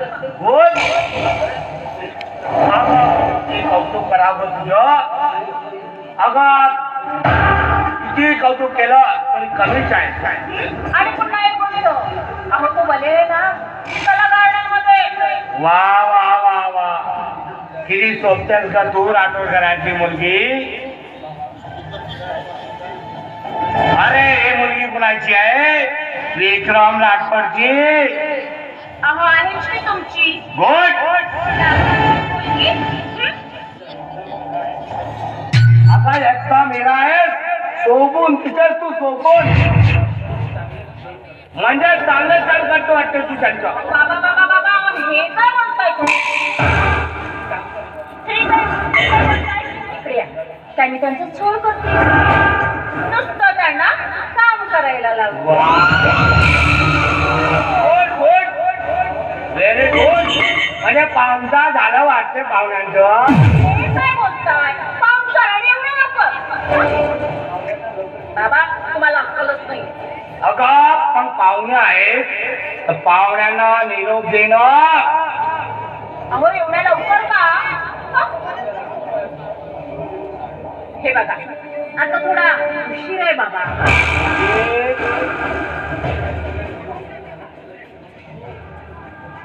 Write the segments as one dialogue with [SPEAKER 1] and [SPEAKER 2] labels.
[SPEAKER 1] बोल कौतुक करावं तुझं. अगं किती कौतुक केलं तरी कमीच आहे.
[SPEAKER 2] आणि पुन्हा एक बोललो अहो तू भले ना कला गार्डन मध्ये.
[SPEAKER 1] वा वा वा वा किती सोबतेस का तू राठोडकरांची मुलगी. अरे ही मुलगी कुणाची आहे? विक्रम राठोडची.
[SPEAKER 2] अहो आहेच मी तुमची
[SPEAKER 1] गोड
[SPEAKER 2] मुलगी.
[SPEAKER 1] आता एकटा मेरा आहे सोबून तिथेच तू सोबून म्हणजे चांगलं चाल करतो वाटतं तू त्यांचं.
[SPEAKER 2] बाबा बाबा बाबा हे काय म्हणताय तू? त्यांनी त्यांचं छळ करते नुसतं त्यांना काम करायला लागलं.
[SPEAKER 1] Very good. म्हणजे पाहुणचा झालं वाटते पाहुण्यांचं.
[SPEAKER 2] हे काय बोलताय? पाहुणचार आणि एवढे नको. बाबा तुम्हाला अक्कलच नाही.
[SPEAKER 1] अगं पण पाहुणे आहेत तर पाहुण्यांना निरोप देणं.
[SPEAKER 2] अहो एवढ्या लवकर का? हे बघा आता थोडा उशीर आहे बाबा.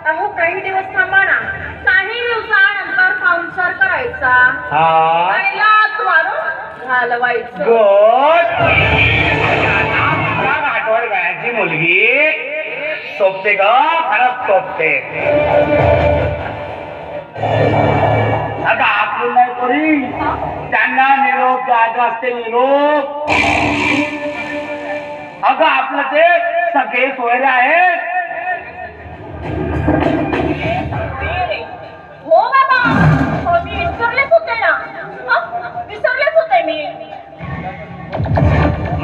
[SPEAKER 2] अहो काही दिवस थांबा ना. काही दिवसानंतर पाहुणचार करायचा आणि लाथ मारून घालवायचं.
[SPEAKER 1] गुड. आठवड गायची मुलगी सोपते ग खरंच सोपते. अगं आपण नाही तरी त्यांना निरोप द्यायचा असते. निरोप अगं आपलं ते सगळे सोयरे आहेत.
[SPEAKER 2] हो बाबा हो मी विसरलेच होते ना. विसरलेच होते मी.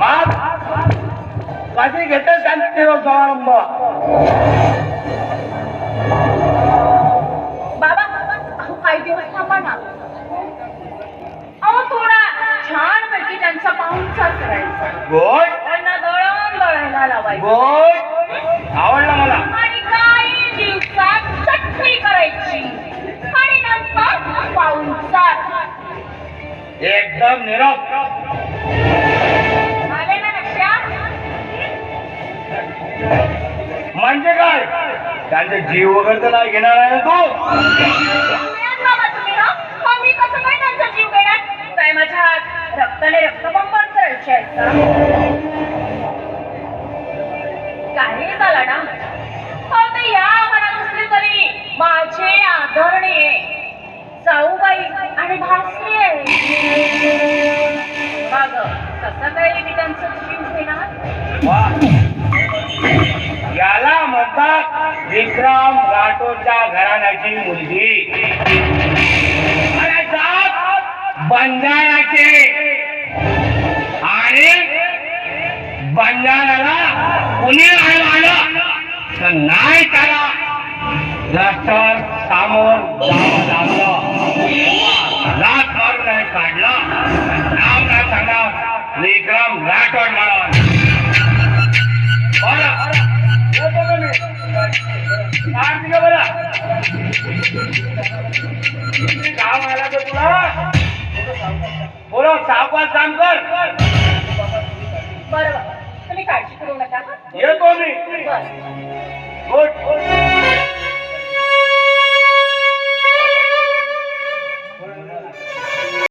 [SPEAKER 1] मग कधी घेते त्यांचा निरोप समारंभ?
[SPEAKER 2] बाबा अहो काही दिवस थांबा ना. अहो थोडा छान पैकी त्यांचा पाहुणचार करायचा.
[SPEAKER 1] गोड.
[SPEAKER 2] त्यांना दळण दळायला लावायचं.
[SPEAKER 1] गोड आवडलं मला.
[SPEAKER 2] आणि काही दिवसात चटणी करायची आणि नंतर पाहुणचार.
[SPEAKER 1] एकदम निरोप.
[SPEAKER 2] आले ना लक्षात?
[SPEAKER 1] म्हणजे काय त्यांचे जीव वगैरे तर नाही घेणार आहे तू?
[SPEAKER 2] बाबा तुम्ही ना मी कसं काय त्यांचा जीव घेणार? काय माझ्या रक्ताने रक्तबंबार करायचे आहेत का? काही झालं ना हो ते या मनात असले तरी माझे आदरणीय जाऊबाई आणि भासरी आहे. मग कसं काही मी त्यांचा जीव घेणार?
[SPEAKER 1] याला म्हणतात विक्रम राठोडच्या घराण्याची मुलगी. आणि जात बंजाराचे. आणि बंजाराला कुणी आलं तर नाही त्याला रस्त्यावर सामोर जावं लागलं. लाथ मारून नाही काढलं. नाव काय सांगा विक्रम राठोड म्हणून. काम आला तर तुला बोलो सावकाश काम कर.
[SPEAKER 2] बरोबर तुम्ही काळजी करू नका.
[SPEAKER 1] येतो मी.
[SPEAKER 2] बरं
[SPEAKER 1] गुड.